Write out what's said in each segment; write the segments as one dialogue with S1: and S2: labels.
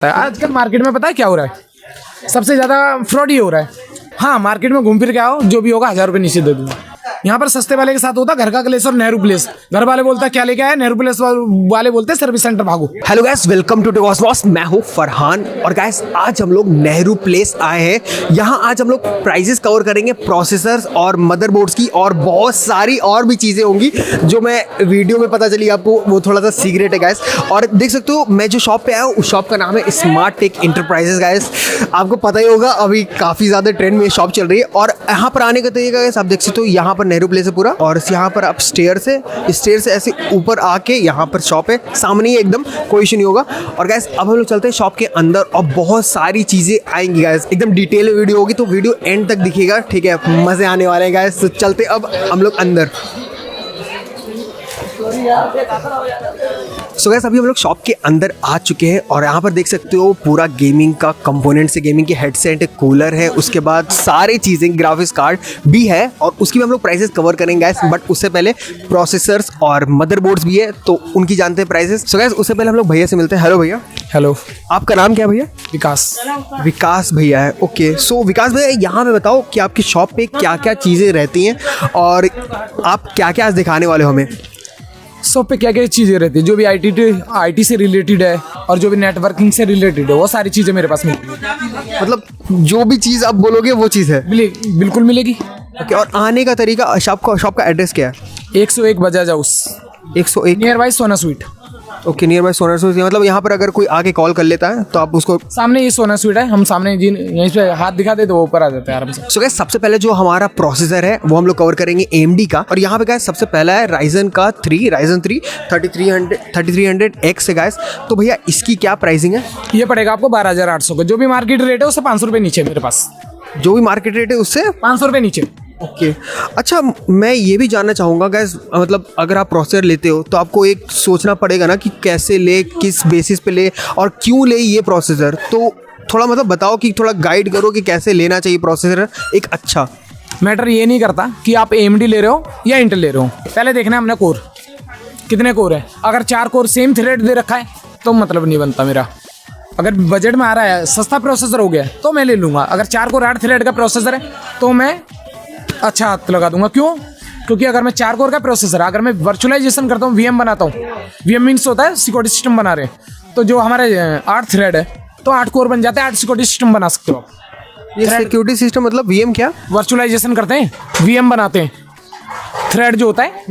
S1: आजकल मार्केट में पता है क्या हो रहा है? सबसे ज्यादा फ्रॉड ही हो रहा है। हाँ, मार्केट में घूम फिर के आओ, जो भी होगा 1000 रुपये नीचे दे दूंगा। यहाँ पर सस्ते वाले के साथ होता घर का क्लेस और नेहरू प्लेस। घर वाले बोलता क्या लेके आया, नेहरू प्लेस वाले बोलते सर्विस सेंटर भागो।
S2: Hello guys, welcome to Techcosmos. मैं हूँ फरहान और गाइस आज हम लोग नेहरू प्लेस आए हैं। यहाँ आज हम लोग प्राइजेस कवर करेंगे, प्रोसेसर्स और मदरबोर्ड्स की, और बहुत सारी और भी चीज़ें होंगी जो मैं वीडियो में पता चली आपको, वो थोड़ा सा सीक्रेट है गाइस। और देख सकते हो मैं जो शॉप पे आया हूँ उस शॉप का नाम है स्मार्ट टेक इंटरप्राइजेस। गाइस आपको पता ही होगा अभी काफ़ी ज़्यादा ट्रेंड में शॉप चल रही है। और यहाँ पर आने का तरीका गाइस आप देख सकते हो, यहाँ पर नेहरू प्लेस है पूरा, और यहाँ पर आप स्टेयर से ऐसे ऊपर आके यहाँ पर शॉप है, सामने ही एकदम, कोई इशू नहीं होगा। और गाइस अब हम लोग चलते हैं शॉप के अंदर और बहुत सारी चीज़ें आएंगी गाइस, एकदम डिटेल में वीडियो होगी, तो वीडियो एंड तक दिखेगा, ठीक है? मज़े आने वाले हैं गाइस। तो चलते अब हम लोग अंदर। सो गाइस अभी हम लोग शॉप के अंदर आ चुके हैं और यहाँ पर देख सकते हो पूरा गेमिंग का कंपोनेंट्स है, गेमिंग के हेडसेट, कूलर है, उसके बाद सारी चीज़ें, ग्राफिक्स कार्ड भी है, और उसकी भी हम लोग प्राइसेस कवर करेंगे गाइस। बट उससे पहले प्रोसेसर्स और मदरबोर्ड्स भी है, तो उनकी जानते हैं प्राइसेस। सो गाइस उससे पहले हम लोग भैया से मिलते हैं। हेलो भैया।
S1: हेलो,
S2: आपका नाम क्या है भैया?
S1: विकास।
S2: विकास भैया है, ओके। सो विकास भैया यहाँ पे बताओ कि आपकी शॉप पे क्या क्या चीज़ें रहती हैं और आप क्या क्या आज दिखाने वाले हो हमें?
S1: शॉप पे क्या क्या चीज़ें रहती है, जो भी आईटी से रिलेटेड है और जो भी नेटवर्किंग से रिलेटेड है, वो सारी चीज़ें मेरे पास मिलती है।
S2: मतलब जो भी चीज़ आप बोलोगे वो चीज़ है?
S1: बिल्कुल मिलेगी।
S2: ओके, और आने का तरीका, शॉप का एड्रेस क्या है?
S1: 101 बजाज हाउस,
S2: 101
S1: नियर बाई सोना स्वीट।
S2: ओके, नियर बाय सोना स्वीट। मतलब यहाँ पर अगर कोई आके कॉल कर लेता है तो आप उसको,
S1: सामने ये सोना स्वीट है, हम सामने जी यहीं पे हाथ दिखा दे तो वो ऊपर आ जाते हैं आराम से।
S2: सो गाइस सबसे पहले जो हमारा प्रोसेसर है वो हम लोग कवर करेंगे AMD का, और यहाँ पे गाइस सबसे पहला है Ryzen 3 3300X है गाइस। तो भैया इसकी क्या प्राइसिंग है?
S1: ये पड़ेगा आपको 12800 का, जो भी मार्केट रेट है उससे 500 रुपये नीचे मेरे पास।
S2: जो भी मार्केट रेट है उससे
S1: 500 रुपये नीचे।
S2: ओके अच्छा, मैं ये भी जानना चाहूँगा गैस, मतलब अगर आप प्रोसेसर लेते हो तो आपको एक सोचना पड़ेगा ना कि कैसे ले, किस बेसिस पे ले और क्यों ले ये प्रोसेसर। तो थोड़ा मतलब बताओ कि थोड़ा गाइड करो कि कैसे लेना चाहिए प्रोसेसर एक अच्छा।
S1: मैटर ये नहीं करता कि आप AMD ले रहे हो या इंटेल ले रहे हो, पहले देखना है हमने कोर कितने कोर है। अगर 4 कोर सेम थ्रेड दे रखा है तो मतलब नहीं बनता मेरा। अगर बजट में आ रहा है, सस्ता प्रोसेसर हो गया तो मैं ले लूँगा। अगर 4 कोर 8 थ्रेड का प्रोसेसर है तो मैं अच्छा हाथ लगा दूंगा। क्यों? क्योंकि अगर मैं 4 कोर का प्रोसेसर, अगर मैं वर्चुअलाइजेशन करता हूँ, VM बनाता हूँ, VM मीन्स होता है सिक्योरिटी सिस्टम बना रहे हैं, तो जो हमारे 8 थ्रेड है तो 8 कोर बन जाते हैं, 8 सिक्योरिटी सिस्टम बना सकते हो आप।
S2: ये सिक्योरिटी सिस्टम मतलब VM क्या?
S1: वर्चुअलाइजेशन करते हैं, VM बनाते हैं। थ्रेड जो होता है,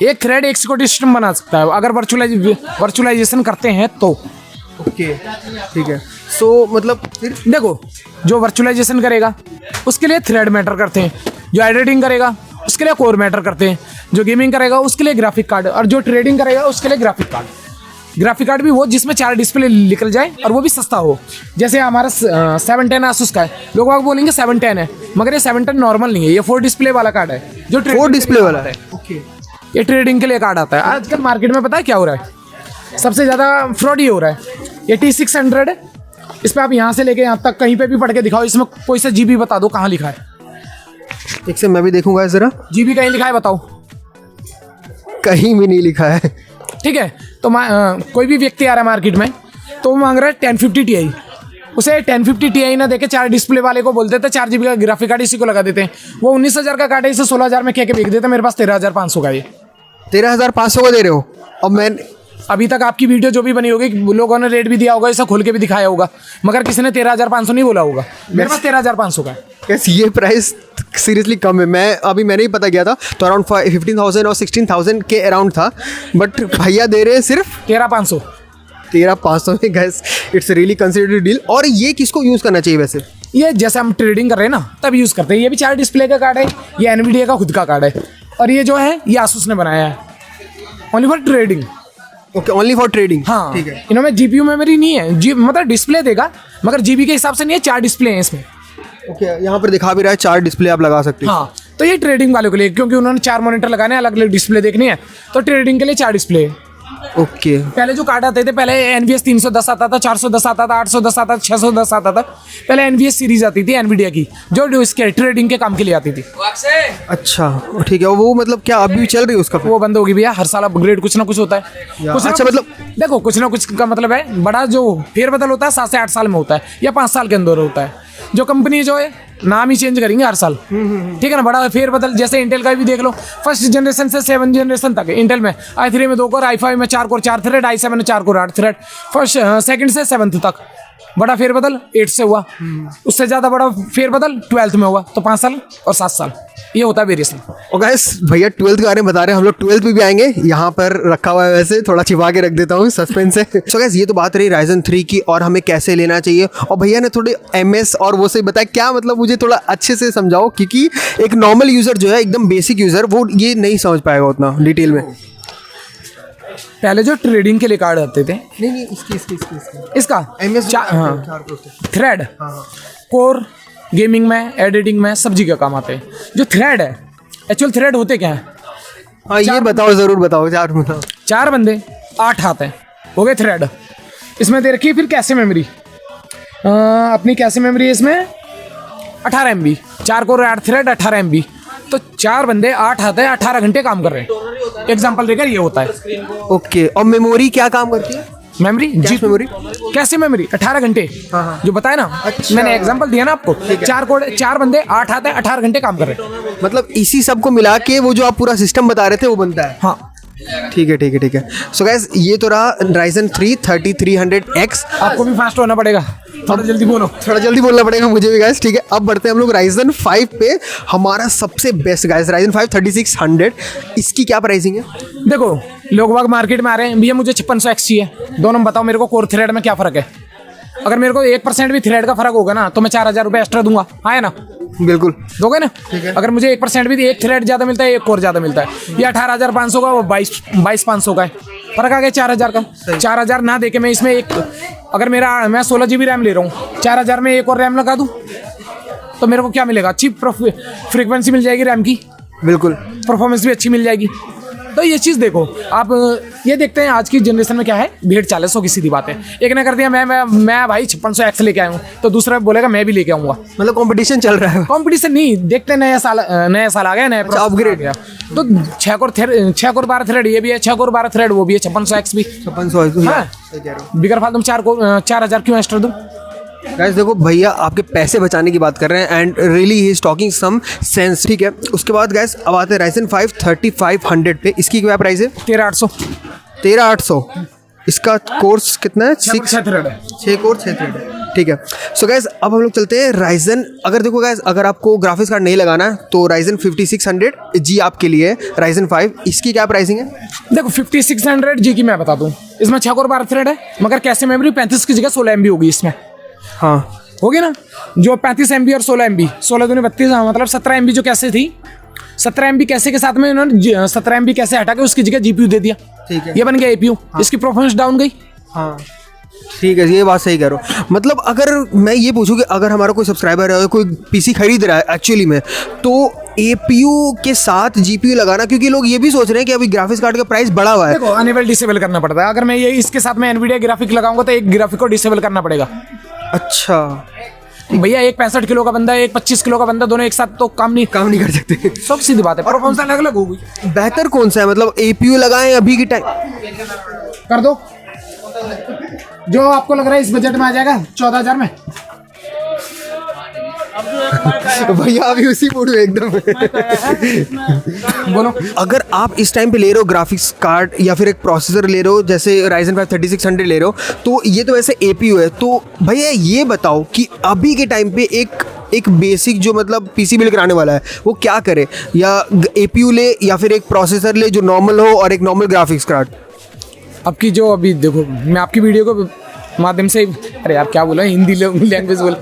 S1: एक थ्रेड एक सिक्योरिटी सिस्टम बना सकता है अगर वर्चुअलाइजेशन करते हैं तो।
S2: ओके ठीक है। सो मतलब फिर
S1: देखो, जो वर्चुअलाइजेशन करेगा उसके लिए थ्रेड मैटर करते हैं, जो एडिटिंग करेगा उसके लिए कोर मैटर करते हैं, जो गेमिंग करेगा उसके लिए ग्राफिक कार्ड, और जो ट्रेडिंग करेगा उसके लिए ग्राफिक कार्ड भी वो जिसमें 4 डिस्प्ले निकल जाए और वो भी सस्ता हो। जैसे हमारा 710 आसूस का है, लोग आप बोलेंगे 710 है, मगर ये 710 नॉर्मल नहीं है, ये 4 डिस्प्ले वाला कार्ड है, जो
S2: 4 डिस्प्ले वाला है।
S1: ओके, ये ट्रेडिंग के लिए कार्ड आता है। आजकल मार्केट में पता है क्या हो रहा है? सबसे ज़्यादा फ्रॉड ही हो रहा है। ये T600 है, इस पर आप यहाँ से लेके यहाँ तक कहीं पे भी पढ़ के दिखाओ, इसमें कोई सा GB बता दो कहाँ लिखा है।
S2: एक से मैं भी देखूंगा जरा।
S1: GB कहीं लिखा है बताओ?
S2: कहीं भी नहीं लिखा है।
S1: ठीक है, तो कोई भी व्यक्ति आ रहा है मार्केट में तो वो मांग रहा है 1050 Ti, उसे 1050 Ti ना देके 4 डिस्प्ले वाले को बोल देते हैं 4 GB का ग्राफिक कार्ड इसी को लगा देते हैं। वो 19,000 का कार्ड है, इसे 16,000 में कह के बेच देते हैं। मेरे पास 13,500 का, ये
S2: 13,500 का दे रहे हो। और मैं
S1: अभी तक आपकी वीडियो जो भी बनी होगी लोगों ने रेट भी दिया होगा, इसे खोल के भी दिखाया होगा, मगर किसी ने 13,500 नहीं बोला होगा। मेरे पास 13,500 का है।
S2: कैसे ये प्राइस सीरियसली कम है। मैंने ही पता किया था तो अराउंड 15,000 और 16,000 के अराउंड था, बट भैया दे रहे हैं सिर्फ
S1: 13,500
S2: में। Gas it's really considered deal. और ये किसको यूज़ करना चाहिए वैसे?
S1: ये जैसे हम ट्रेडिंग कर रहे हैं ना तब यूज़ करते हैं। ये भी 4 डिस्प्ले का कार्ड है, ये NVIDIA का खुद का कार्ड है, और ये जो है ये आसूस ने बनाया है, only for trading.
S2: Okay, only for trading.
S1: हाँ
S2: ठीक है।
S1: इनमें GPU मेमोरी नहीं है, मतलब डिस्प्ले देगा मगर GB के हिसाब से नहीं है, 4 डिस्प्ले हैं इसमें।
S2: ओके, यहाँ पर दिखा भी रहा है 4 डिस्प्ले आप लगा सकते हैं।
S1: हाँ, तो ये ट्रेडिंग वालों के लिए, क्योंकि उन्होंने 4 मॉनिटर लगाने हैं, अलग अलग डिस्प्ले देखनी है, तो ट्रेडिंग के लिए 4 डिस्प्ले है।
S2: ओके
S1: पहले जो कार्ड आते थे, पहले NVS 310 आता था, 410 आता था, 810 आता था, 610 आता था। पहले NVS सीरीज आती थी एनवीडिया की, जो इसके ट्रेडिंग के काम के लिए आती थी।
S2: अच्छा ठीक है, वो मतलब क्या अभी भी चल रही है उसका?
S1: वो बंद होगी भैया, हर साल अपग्रेड कुछ ना कुछ होता है। कुछ
S2: अच्छा, मतलब
S1: देखो, कुछ ना कुछ का मतलब है, बड़ा जो फेरबदल होता है 7 से 8 साल में होता है या 5 साल के अंदर होता है। जो कंपनी जो है नाम ही चेंज करेंगे हर साल, ठीक है ना। बड़ा फेरबदल जैसे इंटेल का भी देख लो, फर्स्ट जनरेशन से 7 जनरेशन तक इंटेल में i3 में 2 कोर, i5 में 4 कोर 4 थ्रेड, i7 में 4 कोर 8 थ्रेड, फर्स्ट सेकंड से 7th तक। बड़ा फेरबदल 8 से हुआ, उससे ज़्यादा बड़ा फेरबदल 12th में हुआ, तो 5 साल और 7 साल ये होता है वेरिएशन।
S2: और गाइस भैया 12th के बारे में बता रहे हैं, हम लोग 12th पे भी आएंगे, यहाँ पर रखा हुआ है, वैसे थोड़ा छिपा के रख देता हूँ सस्पेंस से। सो गाइस ये तो बात रही Ryzen 3 की और हमें कैसे लेना चाहिए, और भैया ने थोड़े MS और वो से बताया क्या, मतलब मुझे थोड़ा अच्छे से समझाओ, क्योंकि एक नॉर्मल यूज़र जो है, एकदम बेसिक यूज़र, वो ये नहीं समझ पाएगा उतना डिटेल में।
S1: पहले जो ट्रेडिंग के लिए कार्ड आते थे,
S2: नहीं
S1: इसका
S2: MS
S1: थ्रेड कोर गेमिंग में, एडिटिंग में, सब्जी का काम आते हैं। जो थ्रेड है, एक्चुअल थ्रेड होते क्या है?
S2: हाँ ये बताओ, ज़रूर बताओ, 4 बताओ।
S1: 4 बंदे 8 हाथ हैं, हो गए थ्रेड। इसमें दे रखी है फिर कैसे मेमोरी, अपनी कैसे मेमोरी इसमें 18 MB, 4 कोर 8 थ्रेड 18 MB। तो 4 बंदे 8 हाथ है, 18 घंटे काम कर रहे हैं। एग्जाम्पल देकर ये होता है।
S2: ओके, और मेमोरी क्या काम करती है?
S1: मेमोरी जी,
S2: मेमोरी
S1: कैसे मेमोरी 18 घंटे,
S2: हाँ।
S1: जो बताया ना।
S2: अच्छा।
S1: मैंने एग्जांपल दिया ना आपको। 4 बंदे 8 आते हैं, 18 घंटे काम कर रहे हैं।
S2: मतलब इसी सब को मिला के वो जो आप पूरा सिस्टम बता रहे थे वो बनता है।
S1: हाँ
S2: ठीक है। सो गाइस ये तो रहा Ryzen 3 3300X।
S1: आपको भी फास्ट होना पड़ेगा, थोड़ा जल्दी बोलो।
S2: थोड़ा जल्दी बोलना पड़ेगा मुझे भी गाइस, ठीक है। अब बढ़ते हैं हम लोग Ryzen 5 पे, हमारा सबसे बेस्ट गाइस Ryzen 5 3600। इसकी क्या प्राइसिंग है?
S1: देखो, लोग बाग मार्केट में आ रहे हैं, भैया मुझे 5600X चाहिए, दोनों बताओ मेरे को कोर थ्रेड में क्या फ़र्क है। अगर मेरे को 1% भी थ्रेड का फर्क होगा ना, तो मैं 4000 रुपये एक्स्ट्रा दूंगा, हाँ है ना?
S2: बिल्कुल
S1: दोगे ना। अगर मुझे 1% भी, एक थ्रेड ज़्यादा मिलता है, एक कोर ज़्यादा मिलता है, ये 18,500 का, वो 22,500 का है, फर्क आ गया 4000 का। 4000 ना दे के मैं इसमें अगर मैं 16 GB रैम ले रहा हूँ, 4000 में एक और रैम लगा दूँ, तो मेरे को क्या मिलेगा? अच्छी फ्रीक्वेंसी मिल जाएगी रैम की,
S2: बिल्कुल,
S1: परफॉर्मेंस भी अच्छी मिल जाएगी। तो ये चीज़ देखो आप, ये देखते हैं आज की जनरेशन में क्या है, भेड़ चाल है, 100 की सीधी बात है। एक ने कर दिया मैं भाई 5600X लेके आया हूँ, तो दूसरा बोलेगा मैं भी लेके आऊँगा।
S2: मतलब कंपटीशन चल रहा है।
S1: कंपटीशन नहीं, देखते हैं नया साल आ गया, नया
S2: अपग्रेड
S1: गया। तो 6 कोर 12 थ्रेड ये भी है, 6 कोर 12 थ्रेड वो भी है, 5600X भी।
S2: 5600
S1: बिगर फालतू 4000 क्यों एक्स्ट्रा दूँ?
S2: गाइस देखो भैया आपके पैसे बचाने की बात कर रहे हैं, and really he is talking some sense, ठीक है। उसके बाद गाइस अब आते हैं Ryzen 5 3500 पे। इसकी क्या प्राइस है?
S1: 13800।
S2: 13800। इसका कोर्स कितना है?
S1: 6 थ्रेड है,
S2: 6 कोर 6 थ्रेड है, ठीक है। सो गाइस अब हम लोग चलते हैं Ryzen। अगर देखो गाइस, अगर आपको ग्राफिक्स कार्ड नहीं लगाना है तो Ryzen 5600G आपके लिए Ryzen 5। इसकी क्या प्राइसिंग है?
S1: देखो 5600G की मैं बता दूं, इसमें 6 कोर 12 थ्रेड है, मगर कैसे मेमोरी 35 की जगह 16 MB होगी इसमें।
S2: हाँ
S1: होगी ना, जो 35 MB और 16 MB, 16 दूनी 32, मतलब 17 MB जो कैसे थी, 17 MB कैसे के साथ में उन्होंने 17 MB कैसे हटा के उसकी जगह GPU दे दिया,
S2: ठीक है,
S1: ये बन गया APU। इसकी परफॉर्मेंस डाउन गई।
S2: हाँ ठीक है, ये बात सही कह रहे हो। मतलब अगर मैं ये पूछूं कि अगर हमारा कोई सब्सक्राइबर है, कोई PC खरीद रहा है एक्चुअली में, तो APU के साथ GPU लगाना, क्योंकि लोग ये भी सोच रहे हैं कि अभी ग्राफिक्स कार्ड का प्राइस बढ़ा हुआ है।
S1: देखो अनेबल डिसेबल करना पड़ता है। अगर मैं ये इसके साथ में NVIDIA ग्राफिक लगाऊंगा तो एक ग्राफिक को डिसेबल करना पड़ेगा।
S2: अच्छा
S1: भैया एक 65 किलो का बंदा, एक 25 किलो का बंदा, दोनों एक साथ तो काम नहीं
S2: कर सकते।
S1: सब सीधी बात है, परफॉर्मेंस अलग अलग होगी।
S2: बेहतर कौन सा है, मतलब APU लगाएं अभी के टाइम?
S1: कर दो जो आपको लग रहा है इस बजट में आ जाएगा 14000 में।
S2: भैया अभी उसी मूड में एकदम।
S1: बोलो,
S2: अगर आप इस टाइम पे ले रहे हो ग्राफिक्स कार्ड या फिर एक प्रोसेसर ले रहे हो, जैसे Ryzen 5 3600 ले रहे हो, तो ये तो वैसे APU है, तो भैया ये बताओ कि अभी के टाइम पे एक बेसिक जो मतलब PC बिल्ड कराने वाला है वो क्या करे, या APU ले या फिर एक प्रोसेसर ले जो नॉर्मल हो और एक नॉर्मल ग्राफिक्स कार्ड?
S1: आपकी जो अभी देखो, मैं आपकी वीडियो को माध्यम से, अरे यार क्या बोला, हिंदी लैंग्वेज बोल,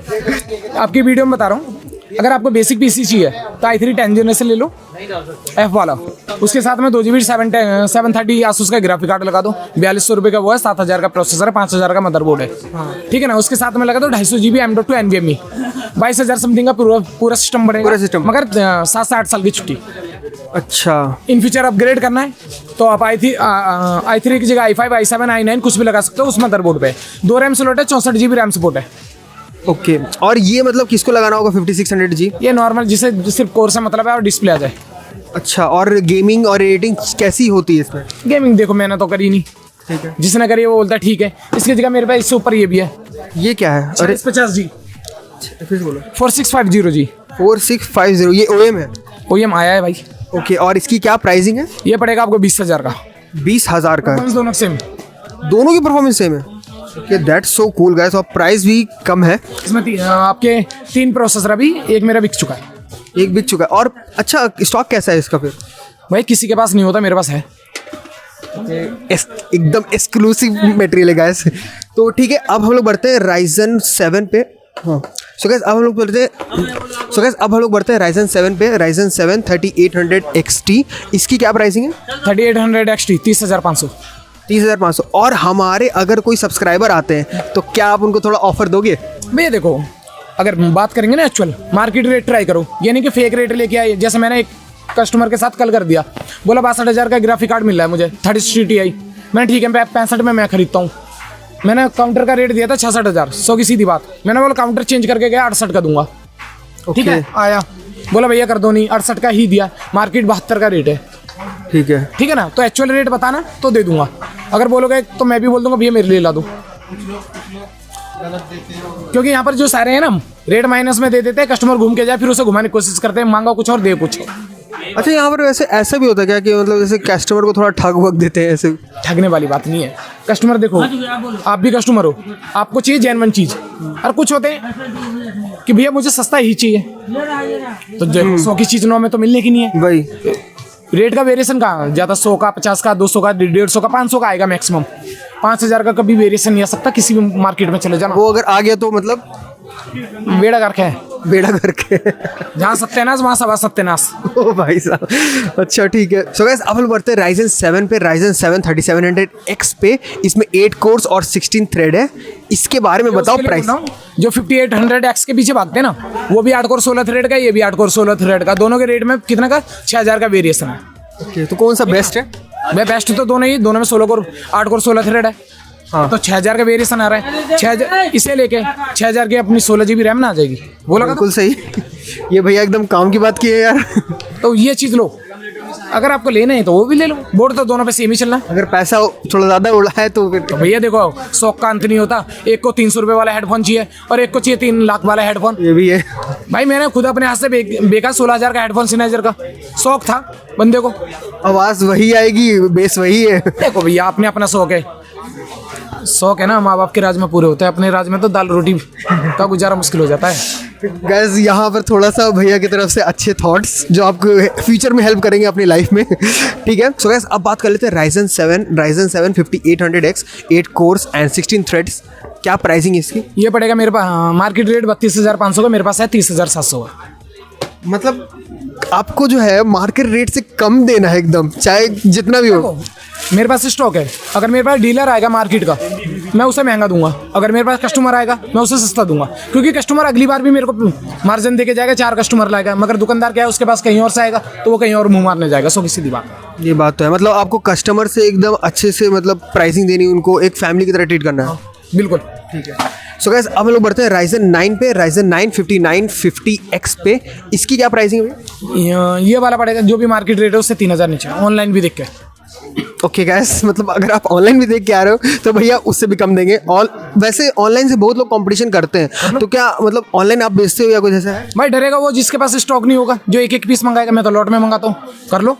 S1: आपकी वीडियो में बता रहा हूँ। अगर आपको बेसिक PC चाहिए तो i3 10 जनरेशन ले लो, F वाला, उसके साथ में 2GB 730 आसूस का ग्राफिक कार्ड लगा दो, 4200 रुपये का वो है, 7000 का प्रोसेसर है, 5000 का मदरबोर्ड है, ठीक है ना। उसके साथ में लगा दो 250GB M.2 NVMe, 22000 समथिंग का पूरा सिस्टम बनेगा,
S2: पूरा सिस्टम,
S1: मगर 7 से 8 साल की छुट्टी।
S2: अच्छा,
S1: इन फ्यूचर अपग्रेड करना है तो आप i3 की जगह i5, i7, i9 कुछ भी लगा सकते हो उस मदरबोर्ड पे। 2 रैम स्लॉट है, 64 GB रैम सपोर्ट है।
S2: ओके। और ये मतलब किसको लगाना होगा 5600G?
S1: ये नॉर्मल जिसे सिर्फ कोर से मतलब है और डिस्प्ले आ जाए।
S2: अच्छा, और गेमिंग और एडिटिंग कैसी होती है इसमें?
S1: गेमिंग देखो मैंने तो करी नहीं,
S2: ठीक है।
S1: जिसने करी है वो बोलता है ठीक है। इसकी जगह मेरे पास इससे ऊपर ये भी है,
S2: ये क्या है? अरे
S1: 50G
S2: फिर बोलो।
S1: 4650G
S2: 4650, ये OEM है?
S1: OEM आया है भाई।
S2: ओके, और इसकी क्या प्राइसिंग है?
S1: ये पड़ेगा आपको 20,000 का।
S2: 20,000 का?
S1: दोनों सेम,
S2: दोनों की परफॉर्मेंस सेम है? Okay, that's so cool guys. और प्राइस भी कम है।
S1: इसमें आपके 3 प्रोसेसर अभी, एक मेरा बिक चुका है।
S2: एक बिक चुका है। और अच्छा, स्टॉक कैसा है इसका फिर?
S1: भाई किसी के पास नहीं होता, मेरे पास है।
S2: एकदम एक्सक्लूसिव मटेरियल है गाइस। तो ठीक है, अब हम लोग बढ़ते हैं Ryzen 7 पे। हाँ, सो गाइस अब हम लोग बढ़ते हैं Ryzen 7 पे। Ryzen 7 3800 XT, इसकी क्या प्राइसिंग है?
S1: 3800 XT 30,500।
S2: 30,500। और हमारे अगर कोई सब्सक्राइबर आते हैं तो क्या आप उनको थोड़ा ऑफर दोगे?
S1: भैया देखो, अगर बात करेंगे ना एक्चुअल मार्केट रेट ट्राई करो, ये नहीं कि फेक रेट लेके आए। जैसे मैंने एक कस्टमर के साथ कल कर दिया, बोला 62,000 का ग्राफिक कार्ड मिल रहा है मुझे 30 Ti। मैंने ठीक है 65 में मैं खरीदता हूँ। मैंने काउंटर का रेट दिया था 66,000, 100 की सीधी बात। मैंने बोला काउंटर चेंज करके गया 68 का दूंगा। ठीक है, आया बोला भैया कर दो, नहीं 68 का ही दिया। मार्केट 72 का रेट है।
S2: ठीक है,
S1: ठीक है ना, तो एक्चुअल रेट बताना तो दे दूंगा। अगर बोलोगे तो मैं भी बोल दूंगा भैया मेरे लिए ला दो, क्योंकि यहाँ पर जो सारे हैं ना रेट माइनस में दे देते हैं। कस्टमर घूम के जाए फिर उसे घुमाने की कोशिश करते हैं, मांगा कुछ और दे कुछ।
S2: अच्छा, यहाँ पर वैसे ऐसा भी होता है क्या कि मतलब जैसे कस्टमर को थोड़ा ठग वग देते हैं ऐसे?
S1: ठगने वाली बात नहीं है। कस्टमर देखो, आप भी कस्टमर हो, आपको चाहिए जेन्युइन चीज। और कुछ होते हैं कि भैया मुझे सस्ता ही चाहिए, तो 100 की चीज 9 में तो मिलने की नहीं है।
S2: भाई
S1: रेट का वेरिएशन कहाँ ज़्यादा, 100 का, 50 का, 200 का, 150 का, 500 का आएगा मैक्सिमम। 5,000 का कभी वेरिएशन नहीं आ सकता किसी भी मार्केट में चले जाना।
S2: वो अगर आ गया तो मतलब
S1: बेड़ा करके है,
S2: बेड़ा करके
S1: जहाँ सत्यानाश वहाँ सवा सत्यानाश।
S2: ओ भाई साहब, अच्छा ठीक है। सो गाइस अब हम बढ़ते हैं Ryzen 7 पे। Ryzen 7 3700X पे, इसमें 8 कोर्स और 16 थ्रेड है। इसके बारे में बताओ प्राइस।
S1: जो 5800X के पीछे भागते हैं ना, वो भी 8 कोर 16 थ्रेड का, ये भी 8 कोर 16 थ्रेड का। दोनों के रेट में कितना का 6,000 का वेरिएशन है।
S2: ओके, तो कौन सा बेस्ट है?
S1: मैं बेस्ट तो दोनों ही, दोनों में 16 कोर 8 कोर 16 थ्रेड है। हाँ, तो 6,000 का वेरिएशन आ रहा है। 6,000 इसे लेके 6,000 की अपनी 16 GB रैम ना आ जाएगी। बोला
S2: बिल्कुल सही। ये भैया एकदम काम की बात की है यार।
S1: तो ये चीज़ लो, अगर आपको लेना है तो वो भी ले लो। बोर्ड तो दोनों पे सेम ही चलना।
S2: अगर पैसा थोड़ा ज़्यादा उड़ा है तो फिर
S1: भैया देखो, शौक का अंत नहीं होता। एक को 300 रुपये वाला हेडफोन चाहिए और एक को चाहिए 3 लाख वाला हेडफोन।
S2: ये भी है
S1: भाई, मैंने खुद अपने हाथ से बेका 16,000 का हेडफोन सिनेजर का। शौक था बंदे को,
S2: आवाज़ वही आएगी, बेस वही है।
S1: देखो भैया, आपने अपना शौक है, शौक है ना, माँ बाप के राज में पूरे होते हैं। अपने राज में तो दाल रोटी का गुजारा मुश्किल हो जाता है।
S2: गाइस यहाँ पर थोड़ा सा भैया की तरफ से अच्छे थॉट्स जो आपको फ्यूचर में हेल्प करेंगे अपनी लाइफ में। ठीक है, सो गाइस अब बात कर लेते हैं Ryzen 7 5800X 8 course and 16 threads. क्या प्राइसिंग है इसकी?
S1: ये पड़ेगा मेरे पास मार्केट रेट 32,500 का, मेरे पास है 30,700 का।
S2: मतलब आपको जो है मार्केट रेट से कम देना है एकदम, चाहे जितना भी हो।
S1: मेरे पास स्टॉक है। अगर मेरे पास डीलर आएगा मार्केट का, मैं उसे महंगा दूंगा। अगर मेरे पास कस्टमर आएगा, मैं उसे सस्ता दूंगा, क्योंकि कस्टमर अगली बार भी मेरे को मार्जिन देके जाएगा। 4 कस्टमर लाएगा, मगर दुकानदार क्या है, उसके पास कहीं और से आएगा तो वो कहीं और मुंह मारने जाएगा। सो की सीधी बात।
S2: ये बात तो है, मतलब आपको कस्टमर से एकदम अच्छे से मतलब प्राइसिंग देनी, उनको एक फैमिली की तरह ट्रीट करना है।
S1: बिल्कुल।
S2: ठीक है, सो गाइस अब हम लोग बढ़ते हैं Ryzen 9 पे। Ryzen 9 5950X पे, इसकी क्या प्राइसिंग है?
S1: ये वाला पड़ेगा जो भी मार्केट रेट है उससे 3,000 नीचे, ऑनलाइन भी देख के।
S2: ओके गाइस, मतलब अगर आप ऑनलाइन भी देख के आ रहे हो तो भैया उससे भी कम देंगे। वैसे ऑनलाइन से बहुत लोग कंपटीशन करते हैं, तो क्या मतलब ऑनलाइन आप बेचते हो या कुछ ऐसा है?
S1: भाई डरेगा वो जिसके पास स्टॉक नहीं होगा, जो एक पीस मंगाएगा। मैं तो लॉट में मंगाता हूँ, कर लो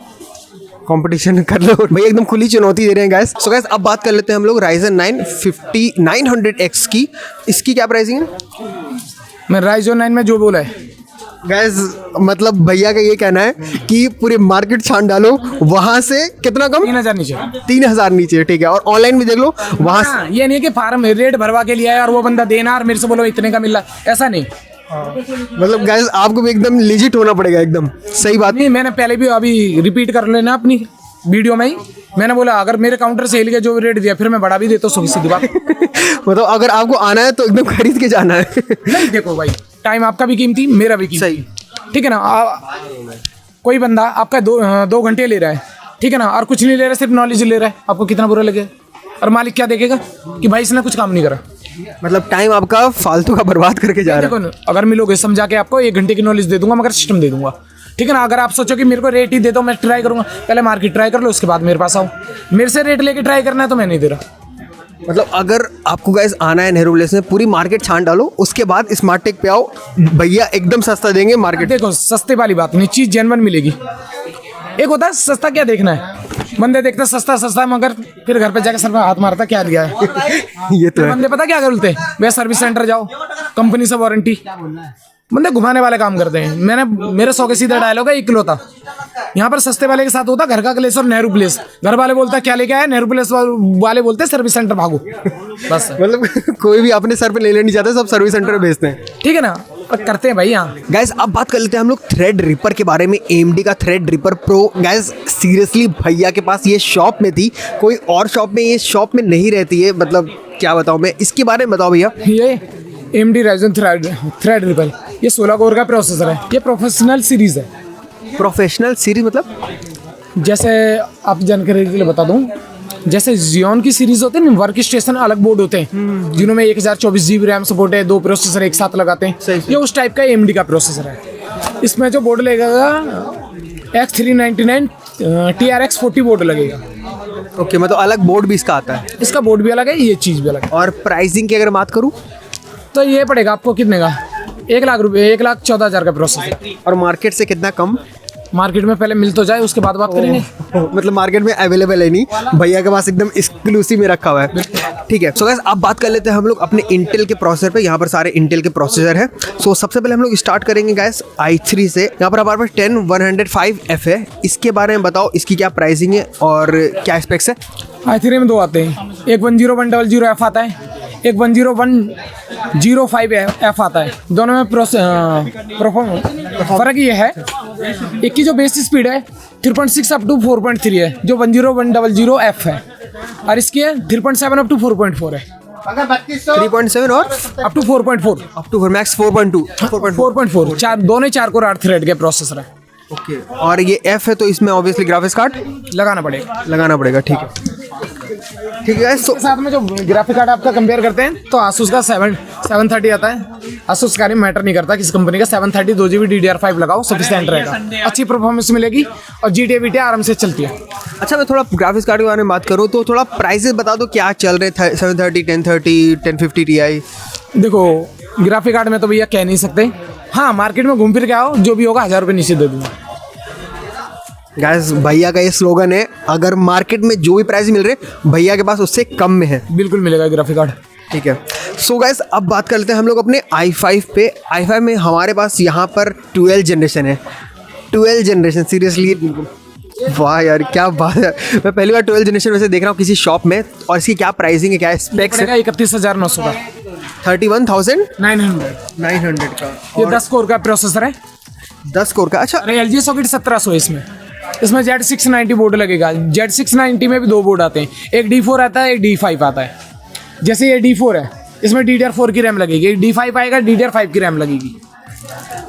S2: कंपटीशन कर लो भैया, एकदम खुली चुनौती दे रहे हैं गाइस। सो गाइस अब बात कर लेते हैं हम लोग Ryzen 9 5900X की। इसकी क्या प्राइसिंग है?
S1: मैं Ryzen 9 में जो बोला है
S2: गाइस, मतलब भैया का ये कहना है कि पूरी मार्केट छान डालो, वहां से कितना कम?
S1: 3,000 नीचे।
S2: 3,000 नीचे, ठीक है। और ऑनलाइन भी देख लो वहां से।
S1: ये नहीं कि फार्म रेट भरवा के लिया है और वो बंदा देना और मेरे से बोलो इतने का मिल रहा है, ऐसा नहीं।
S2: मतलब गाइस आपको भी एकदम लेजिट होना पड़ेगा, एकदम सही बात।
S1: नहीं, मैंने पहले भी अभी रिपीट कर लेना अपनी वीडियो में ही। मैंने बोला अगर मेरे काउंटर से हिल के जो रेट दिया फिर मैं बढ़ा भी देता हूँ। सीधी बात।
S2: मतलब अगर आपको आना है तो एकदम खरीद के जाना है।
S1: नहीं देखो भाई, टाइम आपका भी कीमती, मेरा भी कीमती।
S2: सही।
S1: ठीक है ना। कोई बंदा आपका 2 घंटे ले रहा है, ठीक है ना, और कुछ नहीं ले रहा, सिर्फ नॉलेज ले रहा है, आपको कितना बुरा लगेगा? और मालिक क्या देखेगा कि भाई इसने कुछ काम नहीं करा।
S2: मतलब टाइम आपका फालतू का बर्बाद करके जा रहा है।
S1: देखो, अगर मिलोगे समझा के आपको 1 घंटे की नॉलेज दे दूंगा, मगर सिस्टम दे दूंगा, ठीक है ना। अगर आप सोचो कि मेरे को रेट ही दे दो, मैं ट्राई करूंगा, पहले मार्केट ट्राई कर लो, उसके बाद मेरे पास आओ। मेरे से रेट लेके ट्राई करना है तो मैं नहीं दे रहा।
S2: मतलब अगर आपको गाइस आना है नेहरू प्लेस में, पूरी मार्केट छान डालो, उसके बाद स्मार्ट टेक पे आओ, भैया एकदम सस्ता देंगे मार्केट।
S1: देखो, सस्ते वाली बात नहीं, चीज़ जेन्युइन मिलेगी। एक होता है सस्ता, क्या देखना है, बंदे देखते सस्ता सस्ता है, मगर फिर घर पे जाकर सर पे हाथ मारता क्या लिया है।
S2: ये तो है।
S1: बंदे पता क्या बोलते हैं, भैया सर्विस सेंटर जाओ, कंपनी से वारंटी। बंदे घुमाने वाले काम करते हैं। मेरे 100 के सीधा डायलॉग है इकलौता। यहाँ पर सस्ते वाले के साथ होता घर का क्लेस और नेहरू प्लेस। घर वाले बोलता क्या लेके आया, नेहरू प्लेस वाले बोलते सर्विस सेंटर भागो, बस।
S2: मतलब कोई भी अपने सर पे ले लेनी चाहता, सब सर्विस सेंटर में भेजते हैं,
S1: ठीक है ना, और करते हैं भाई यहाँ।
S2: गाइस अब बात कर लेते हैं हम लोग थ्रेड रिपर के बारे में। AMD का thread ripper pro, guys seriously भैया के पास ये शॉप में थी, कोई और शॉप में ये शॉप में नहीं रहती है। मतलब क्या बताऊँ मैं, इसके बारे में बताओ भैया।
S1: ये AMD Ryzen थ्रेड रिपर, ये 16 कोर का प्रोसेसर है। ये प्रोफेशनल सीरीज है।
S2: प्रोफेशनल सीरीज मतलब?
S1: जैसे आप जानकारी के लिए बता दूं, जैसे जियोन की सीरीज होते हैं ना, वर्क स्टेशन अलग बोर्ड होते हैं जिनमें 1024 GB रैम सपोर्ट है, 2 प्रोसेसर एक साथ लगाते हैं। ये उस टाइप का AMD का प्रोसेसर है। इसमें जो बोर्ड लगेगा X399 TRX 40 बोर्ड लगेगा।
S2: ओके, मतलब अलग बोर्ड भी इसका आता है।
S1: इसका बोर्ड भी अलग है, ये चीज़ भी अलग है।
S2: और प्राइसिंग की अगर बात करूँ
S1: तो ये पड़ेगा आपको कितने का, 1 लाख रुपये, 1,14,000 का प्रोसेसर।
S2: और मार्केट से कितना कम?
S1: मार्केट में पहले मिल तो जाए, उसके बाद बात करेंगे।
S2: मतलब मार्केट में अवेलेबल है नहीं, भैया के पास एकदम एक्सक्लूसिव में रखा हुआ है। ठीक है, सो गाइस अब बात कर लेते हैं हम लोग अपने इंटेल के प्रोसेसर पे। यहाँ पर सारे इंटेल के प्रोसेसर हैं। सो सबसे पहले हम लोग स्टार्ट करेंगे गाइस i3 से। यहाँ पर हमारे पास 10105F है। इसके बारे में बताओ, इसकी क्या प्राइसिंग है और क्या स्पेक्स है?
S1: i3 में 2 आते हैं, एक 10100F आता है, एक 10105F आता है। दोनों में फर्क ये है, एक की जो बेस स्पीड है 3.6 अप टू 4.3 है, जो 10100F है, और इसकी है 3.7 अप टू 4.4 है।
S2: 3.7 और
S1: up to 4.4,
S2: up to max 4.2
S1: 4.4 दोनों 4 कोर 8 थ्रेड के प्रोसेसर है।
S2: ओके, और ये F है तो इसमें ऑब्वियसली ग्राफिक्स कार्ड
S1: लगाना पड़ेगा। ठीक है,
S2: ठीक है। सो
S1: साथ में जो ग्राफिक कार्ड आपका कंपेयर करते हैं तो आसूस का 730 आता है। आसूस का मैटर नहीं करता किस कंपनी का, 730 2GB DDR5 लगाओ, सफिशिएंट रहेगा, अच्छी परफॉर्मेंस मिलेगी और GTA VTA आराम से चलती है।
S2: अच्छा, मैं थोड़ा ग्राफिक्स कार्ड के बारे में बात करूँ तो थोड़ा प्राइसेस बता दो, क्या चल रहे थे 730, 1030, 1050 Ti?
S1: देखो, ग्राफिक कार्ड में तो भैया कह नहीं सकते। हाँ, मार्केट में घूम फिर के आओ, जो भी होगा 1000 रुपये नीचे दे दूँगा।
S2: गाइस भैया का ये स्लोगन है, अगर मार्केट में जो भी प्राइस मिल रहे भैया के पास उससे कम में है।
S1: बिल्कुल मिलेगा ग्राफिक कार्ड।
S2: ठीक है। सो गाइस अब बात करते हैं हम लोग अपने i5 पे। i5 में हमारे पास यहाँ पर 12 जनरेशन है। 12 जनरेशन सीरियसली, वाह यार क्या बात है। मैं पहली बार 12 जनरेशन वैसे देख रहा हूँ किसी शॉप में। और इसकी क्या प्राइसिंग है, क्या स्पेक्स है?
S1: 31,900 का,
S2: 31,900 का।
S1: ये 10 कोर का प्रोसेसर है।
S2: 10 कोर का? अच्छा,
S1: अरे LG सॉकेट 1700 है इसमें Z690 बोर्ड लगेगा। Z690 में भी 2 बोर्ड आते हैं, एक D4 आता है, एक D5 आता है। जैसे ये D4 है, इसमें DDR4 की रैम लगेगी, एक D5 आएगा, DDR5 की रैम लगेगी।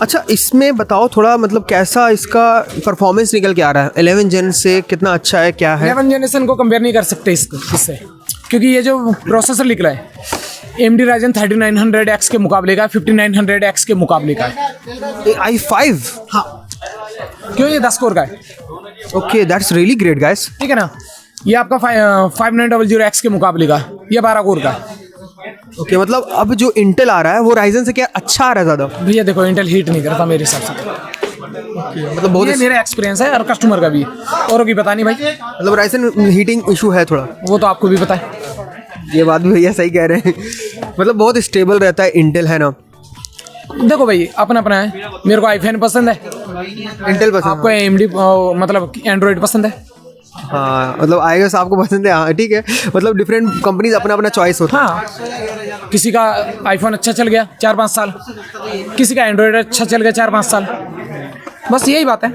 S2: अच्छा, इसमें बताओ थोड़ा, मतलब कैसा इसका परफॉर्मेंस निकल के आ रहा है 11 जन से, कितना अच्छा है, क्या है?
S1: 11 जनरेशन को कंपेयर नहीं कर सकते इससे, क्योंकि ये जो प्रोसेसर निकला है AMD Ryzen 3900X के मुकाबले का, 5900X के मुकाबले का है।
S2: i5?
S1: हाँ, क्यों, ये 10 कोर का है।
S2: Okay, that's really great guys.
S1: ठीक है ना, ये आपका 5900X के मुकाबले का, ये 12 कोर का।
S2: ओके, मतलब अब जो इंटेल आ रहा है वो राइजन से क्या अच्छा आ रहा है ज़्यादा?
S1: भैया देखो, इंटेल हीट नहीं करता मेरे हिसाब से।
S2: मतलब बहुत
S1: ये मेरा एक्सपीरियंस है और कस्टमर का भी, औरों की पता नहीं भाई।
S2: मतलब राइजन हीटिंग इशू है थोड़ा,
S1: वो तो आपको भी पता है।
S2: ये बात भी भैया सही कह रहे हैं। मतलब बहुत स्टेबल रहता है इंटेल, है ना?
S1: देखो भाई, अपना अपना है। मेरे को i5 पसंद है,
S2: इंटेल पसंद,
S1: आपको AMD मतलब एंड्रॉइड पसंद है।
S2: हाँ, मतलब iOS आपको पसंद है। हाँ ठीक है, मतलब डिफरेंट कंपनीज अपना अपना चॉइस होता है।
S1: हाँ, किसी का iPhone अच्छा चल गया 4-5 साल, किसी का एंड्रॉइड अच्छा चल गया 4-5 साल, बस यही बात है।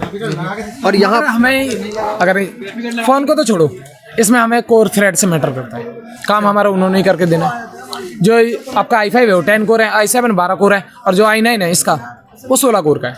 S2: और यहाँ
S1: हमें अगर फ़ोन को तो छोड़ो, इसमें हमें कोर थ्रेड से मैटर करता है, काम हमारा उन्होंने ही करके देना। जो आपका i5 है वो 10 कोर है, i7 12 कोर है, और जो i9 है इसका वो 16 कोर का है।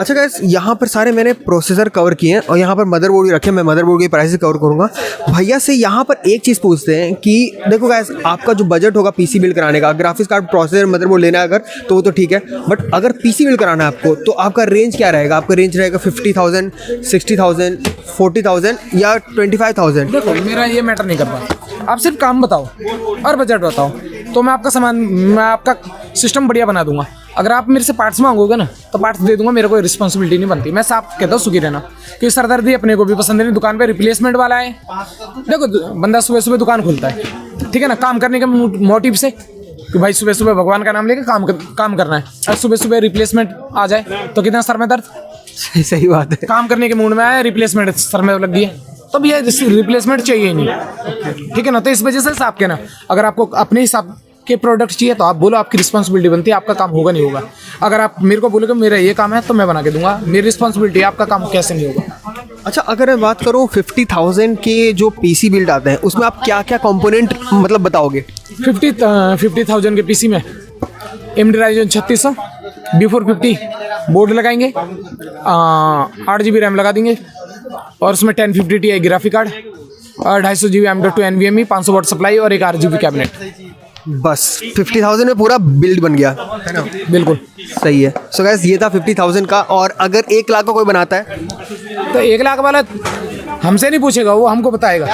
S2: अच्छा गाइस, यहाँ पर सारे मैंने प्रोसेसर कवर किए हैं और यहाँ पर मदरबोर्ड भी रखे हैं। मैं मदरबोर्ड के प्राइसेस कवर करूँगा। भैया से यहाँ पर एक चीज़ पूछते हैं कि देखो गाइस, आपका जो बजट होगा पीसी बिल्ड कराने का, ग्राफिक्स कार्ड, प्रोसेसर, मदरबोर्ड लेना है अगर, तो वो तो ठीक है, बट अगर पीसी बिल्ड कराना है आपको तो आपका रेंज क्या रहेगा? आपका रेंज रहेगा 50,000, 60,000, 40,000 या 25,000?
S1: देखो मेरा ये मैटर नहीं करता, आप सिर्फ काम बताओ और बजट बताओ, तो मैं आपका सिस्टम बढ़िया बना दूंगा। अगर आप मेरे से पार्ट्स मांगोगे ना तो पार्ट्स दे दूंगा, मेरे को रिस्पॉन्सिबिलिटी नहीं बनती। मैं साफ कहता हूँ, सुखी रहना, क्योंकि सरदर्दी अपने को भी पसंद नहीं। दुकान पे रिप्लेसमेंट वाला है, देखो बंदा सुबह सुबह दुकान खोलता है, ठीक है ना, काम करने के मोटिव से कि भाई सुबह सुबह भगवान का नाम लेकर काम करना है, और सुबह सुबह रिप्लेसमेंट आ जाए तो कितना सर में दर्द।
S2: सही बात है।
S1: काम करने के मूड में आया, रिप्लेसमेंट सर में लग गई है, तो भैया रिप्लेसमेंट चाहिए ही नहीं, ठीक है ना। तो इस वजह से साफ कहना, अगर आपको अपने हिसाब के प्रोडक्ट चाहिए तो आप बोलो, आपकी रिस्पॉन्सिबिलिटी बनती है, आपका काम होगा नहीं होगा। अगर आप मेरे को बोलोगे मेरा ये काम है तो मैं बना के दूंगा, मेरी रिस्पॉन्सिबिलिटी है, आपका काम कैसे नहीं होगा।
S2: अच्छा, अगर मैं बात करूँ 50,000 के जो पीसी बिल्ड आते हैं उसमें आप क्या क्या कंपोनेंट मतलब बताओगे?
S1: 50,000 के पीसी में AMD Ryzen 3600 B450 बोर्ड लगाएंगे, 8 GB रैम लगा देंगे, और उसमें 1050 Ti ग्राफिक कार्ड और 250 GB M.2 NVMe, 500 वाट सप्लाई और एक RGB कैबिनेट।
S2: बस 50,000 में पूरा बिल्ड बन गया है ना?
S1: बिल्कुल
S2: सही है। सो गाइस, ये था 50,000 का। और अगर 1 लाख का कोई बनाता है
S1: तो 1 लाख वाला हमसे नहीं पूछेगा, वो हमको बताएगा।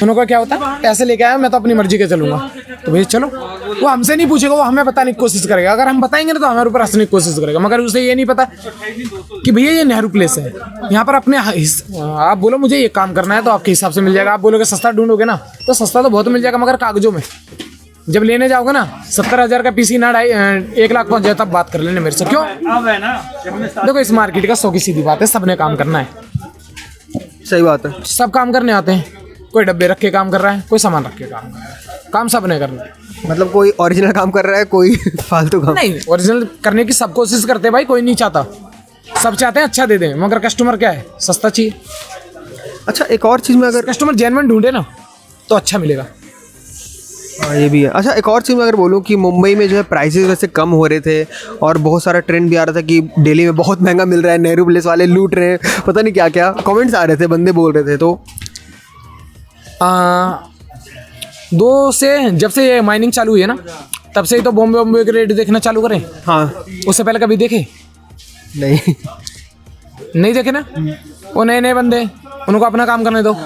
S1: उनको क्या होता है, पैसे लेके आया मैं तो अपनी मर्जी के चलूंगा, तो भैया चलो, वो हमसे नहीं पूछेगा, वो हमें बताने की कोशिश करेगा। अगर हम बताएंगे ना तो हमारे ऊपर हंसने की कोशिश करेगा, मगर उसे ये नहीं पता कि भैया ये नेहरू प्लेस है, यहाँ पर अपने आप बोलो मुझे ये काम करना है तो आपके हिसाब से मिल जाएगा। आप बोलोगे सस्ता ढूंढोगे ना तो सस्ता तो बहुत मिल जाएगा, मगर कागजों में जब लेने जाओगे ना 70,000 का पीसी ना 1 लाख पहुंच जाए तब बात कर लेने मेरे से। क्यों? देखो इस मार्केट का 100 की सीधी बात है, सबने काम करना है।
S2: सही बात है।
S1: सब काम करने आते हैं, कोई डब्बे रख के काम कर रहा है, कोई सामान रख के काम कर रहा है, काम सबने करना है।
S2: मतलब कोई ओरिजिनल काम कर रहा है, कोई फालतू काम
S1: नहीं, ओरिजिनल करने की सब कोशिश करते हैं भाई, कोई नहीं चाहता, सब चाहते हैं अच्छा दे दें, मगर कस्टमर क्या है, सस्ता चाहिए।
S2: अच्छा, एक और चीज़ में अगर
S1: कस्टमर जेन्युइन ढूंढे ना तो अच्छा मिलेगा।
S2: हाँ, ये भी है। अच्छा, एक और चीज़ में अगर बोलूँ कि मुंबई में जो है प्राइसेस वैसे कम हो रहे थे और बहुत सारा ट्रेंड भी आ रहा था कि दिल्ली में बहुत महंगा मिल रहा है, नेहरू प्लेस वाले लूट रहे हैं, पता नहीं क्या क्या कमेंट्स आ रहे थे, बंदे बोल रहे थे। तो
S1: 2 से जब से ये माइनिंग चालू हुई है ना तब से ही तो बॉम्बे के रेट देखना चालू करें।
S2: हाँ,
S1: उससे पहले कभी देखे नहीं देखे ना। वो नए नए बंदे, उनको अपना काम करने दो।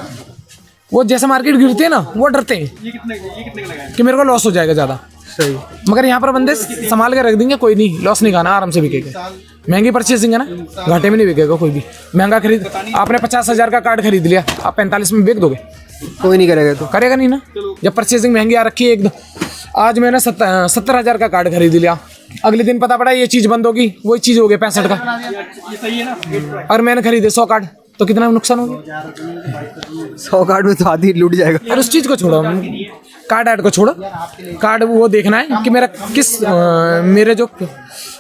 S1: वो जैसे मार्केट गिरती है ना वो डरते हैं कि मेरे को लॉस हो जाएगा ज़्यादा।
S2: सही।
S1: मगर यहाँ पर बंदे संभाल के रख देंगे, कोई नहीं, लॉस नहीं खाना, आराम से बिकेगा। महंगी परचेसिंग है ना, घाटे में नहीं बिकेगा कोई भी। महंगा खरीद, आपने 50,000 का कार्ड खरीद लिया, आप 45 में बेच दोगे?
S2: कोई नहीं करेगा। तो
S1: करेगा नहीं ना। जब परचेसिंग महंगी आ रखी है एकदम, आज मैंने 70,000 का कार्ड खरीद लिया, अगले दिन पता पड़ा ये चीज़ बंद होगी, वही चीज़ हो गई 65 का, और मैंने खरीदे 100 कार्ड, तो कितना नुकसान हो गया?
S2: 100 कार्ड में तो आधी लूट जाएगा।
S1: और उस चीज़ को छोड़ो, कार्ड ऐड को छोड़ो, कार्ड वो देखना है कि मेरा मेरे जो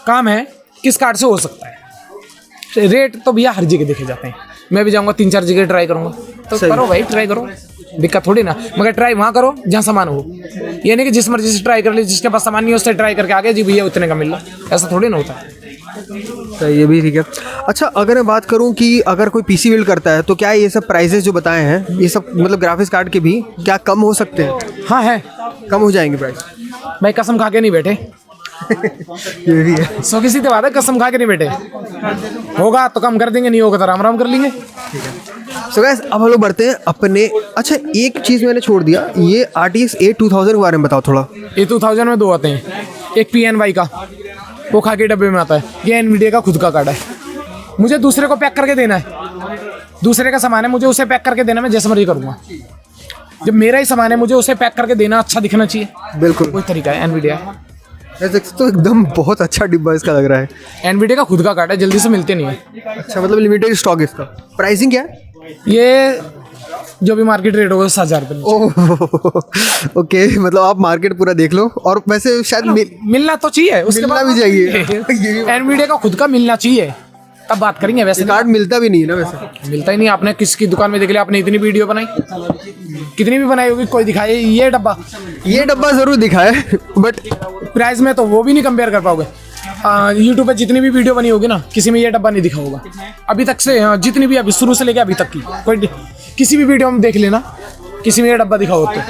S1: काम है किस कार्ड से हो सकता है। रेट तो भैया हर जगह देखे जाते हैं, मैं भी जाऊँगा 3-4 जगह ट्राई करूँगा, तो करो भाई, ट्राई करो, दिक्कत थोड़ी ना। मगर ट्राई वहाँ करो जहाँ सामान हो, ये नहीं कि जिस मर्जी से ट्राई कर ले, जिसके पास सामान नहीं है उससे ट्राई करके आगे जी भैया उतने का मिल रहा, ऐसा थोड़ी ना होता।
S2: तो ये भी ठीक है। अच्छा, अगर मैं बात करूं कि अगर कोई पीसी बिल्ड करता है तो क्या ये सब प्राइसेस जो बताए हैं, ये सब मतलब ग्राफिक्स कार्ड के भी क्या कम हो सकते हैं?
S1: हाँ है,
S2: कम हो जाएंगे प्राइस।
S1: भाई कसम खा के नहीं बैठे।
S2: ये भी है।
S1: 100 की सीधी बात है, कसम खा के नहीं बैठे। होगा तो कम कर देंगे, नहीं होगा तो राम राम कर लेंगे।
S2: सो गाइस, अब हम लोग बढ़ते हैं अपने। अच्छा, एक चीज़ मैंने छोड़ दिया, ये RTX A2000 के बारे में बताओ थोड़ा।
S1: A2000 में 2 आते हैं, एक PNY का, वो खा के डब्बे में आता है, ये NVIDIA का खुद का कार्ड है। मुझे दूसरे को पैक करके देना है, दूसरे का सामान है, मुझे उसे पैक करके देना, मैं जैसे मर्जी करूँगा। जब मेरा ही सामान है मुझे उसे पैक करके देना, अच्छा दिखना चाहिए।
S2: बिल्कुल
S1: वही तरीका है NVIDIA।
S2: तो एकदम बहुत अच्छा डिब्बा इसका लग रहा है।
S1: NVIDIA का खुद का कार्ड है, जल्दी से मिलते नहीं है।
S2: अच्छा, मतलब लिमिटेड स्टॉक है इसका। प्राइसिंग क्या है?
S1: ये जो भी मार्केट रेट होगा 7,000 रुपये।
S2: ओह, ओके, मतलब आप मार्केट पूरा देख लो। और वैसे शायद
S1: मिलना तो चाहिए, उसके
S2: मिलना
S1: बाद
S2: भी चाहिए।
S1: NVIDIA का खुद का मिलना चाहिए, तब बात करेंगे। वैसे
S2: कार्ड मिलता भी नहीं है ना, वैसे
S1: मिलता ही नहीं। आपने किसकी दुकान में देख लिया, आपने इतनी वीडियो बनाई, कितनी भी बनाई होगी, कोई दिखाए ये डब्बा
S2: जरूर दिखा है, बट
S1: प्राइस में तो वो भी नहीं कंपेयर कर पाओगे। यूट्यूब पे जितनी भी वीडियो बनी होगी ना, किसी में ये डब्बा नहीं दिखा होगा अभी तक से। जितनी भी अभी शुरू से लेके अभी तक की कोई किसी भी वीडियो में देख लेना, किसी में ये डब्बा दिखा हो तो